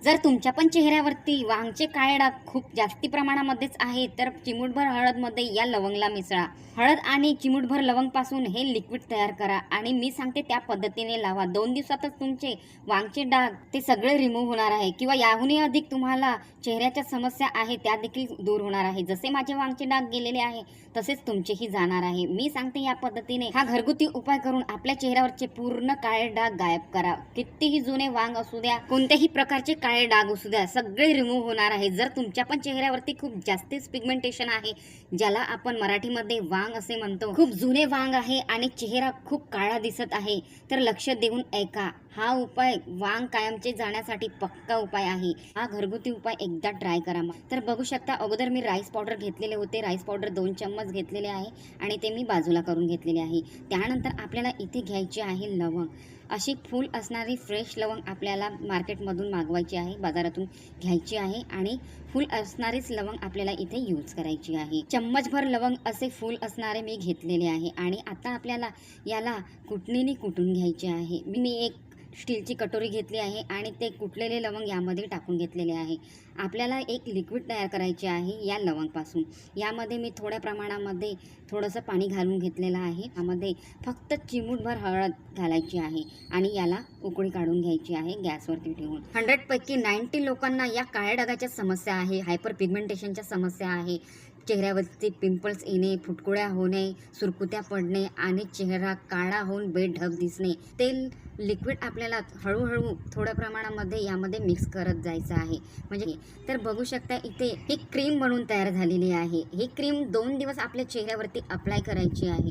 जर तुमच्या पण चेहऱ्यावरती वांगचे काळे डाग खूप जास्ती प्रमाणामध्येच आहे तर चिमूटभर हळदमध्ये या लवंगला मिसळा. हळद आणि चिमूटभर लवंगपासून हे लिक्विड तयार करा आणि मी सांगते त्या पद्धतीने लावा. 2 दिवसातच तुमचे वांगचे डाग ते सगळे रिमूव्ह होणार आहे किंवा याहूनही अधिक तुम्हाला चेहऱ्याच्या समस्या आहे त्या देखील दूर होणार आहे. जसे माझे वांगचे डाग गेलेले आहे तसेच तुमचेही जाणार आहे. मी सांगते या पद्धतीने हा घरगुती उपाय करून आपल्या चेहऱ्यावरचे पूर्ण काळे डाग गायब करा. कितीही जुने वांग असू द्या, कोणत्याही प्रकारचे काळे डाग असू द्या, सगळे रिमूव्ह होणार आहे. जर तुमच्या पण चेहऱ्यावरती खूप जास्तीच पिगमेंटेशन आहे, ज्याला आपण मराठीमध्ये वांग असे म्हणतो, खूप जुने वांग आहे आणि चेहरा खूप काळा दिसत आहे, तर लक्ष देऊन ऐका. हा उपाय वांग कायमचे जाण्यासाठी पक्का उपाय आहे. हा घरगुती उपाय एकदा ट्राय करा. तर बघू शकता अगोदर मी राईस पावडर घेतलेले होते. राईस पावडर 2 चम्मच घेतलेले आहे आणि ते मी बाजूला करून घेतलेले आहे. त्यानंतर आपल्याला इथे घ्यायची आहे लवंग. अशी फूल असणारी फ्रेश लवंग आपल्याला मार्केटमधून मागवायची आहे, बाजारातून घ्यायची आहे आणि फूल असणारीच लवंग आपल्याला इथे यूज करायची आहे. चम्मचभर लवंग असे फूल असणारे मी घेतलेले आहे आणि आता आपल्याला याला कुटणीने कुटून घ्यायचे आहे. मी एक स्टीलची कटोरी घेतली आहे आणि ते कुटलेले लवंग यामध्ये टाकून घेतलेले आहे. आपल्याला एक लिक्विड तयार करायचे आहे या लवंगपासून. यामध्ये मी थोड्या प्रमाणामध्ये थोडंसं पाणी घालून घेतलेलं आहे. यामध्ये फक्त चिमूटभर हळद घालायची आहे आणि याला उकळी काढून घ्यायची आहे गॅसवरती ठेवून. 100 पैकी 90 लोकांना या काळ्या डागाच्या समस्या आहे, हायपर पिगमेंटेशनच्या समस्या आहे. चेहऱ्यावरती पिंपल्स येणे, फुटकुळ्या होणे, सुरकुत्या पडणे आणि चेहरा काळा होऊन बेढग दिसणे. ते लिक्विड आपल्याला हळूहळू थोड्या प्रमाणामध्ये यामध्ये मिक्स करत जायचं आहे. म्हणजे तर बघू शकता इथे ही क्रीम बनून तयार झालेली आहे. ही क्रीम 2 दिवस आपल्या चेहऱ्यावरती अप्लाय करायची आहे.